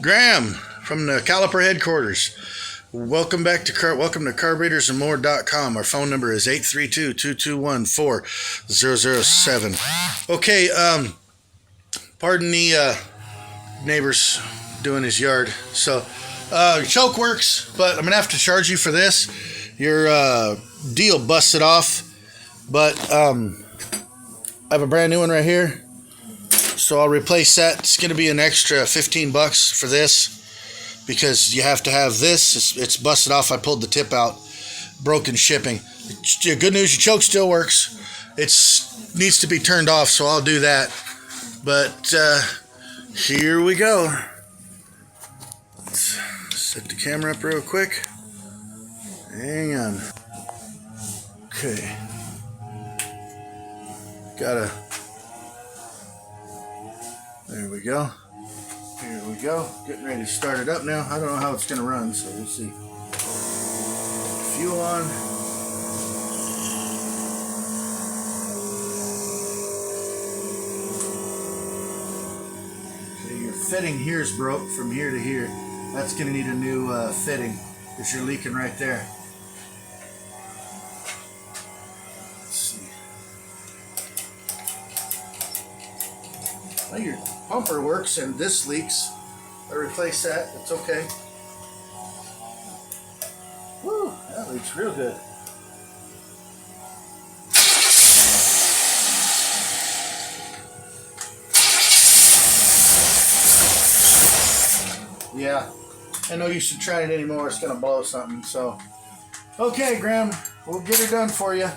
Graeme from the Caliper headquarters. Welcome to carburetorsandmore.com. Our phone number is 832-221-4007. Okay, pardon the neighbors doing his yard. So, choke works, but I'm going to have to charge you for this. Your deal busted off, but I have a brand new one right here. So I'll replace that. It's going to be an extra $15 for this because you have to have this. It's busted off. I pulled the tip out. Broken shipping. Good news, your choke still works. It needs to be turned off, so I'll do that. But here we go. Let's set the camera up real quick. Hang on. Okay. There we go. Here we go. Getting ready to start it up now. I don't know how it's going to run, so we'll see. Fuel on. Okay, your fitting here is broke from here to here. That's going to need a new fitting because you're leaking right there. Let's see. Well, your pumper works and this leaks. I replace that. It's okay. Woo! That leaks real good. Yeah. I know you should try it anymore. It's going to blow something. So, okay, Graeme. We'll get it done for you.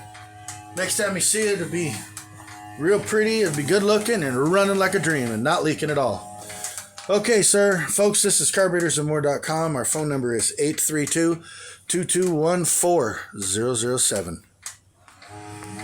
Next time you see it, it'll be real pretty, it'll be good looking, and running like a dream and not leaking at all. Okay, sir. Folks, this is carburetorsandmore.com. Our phone number is 832-221-4007.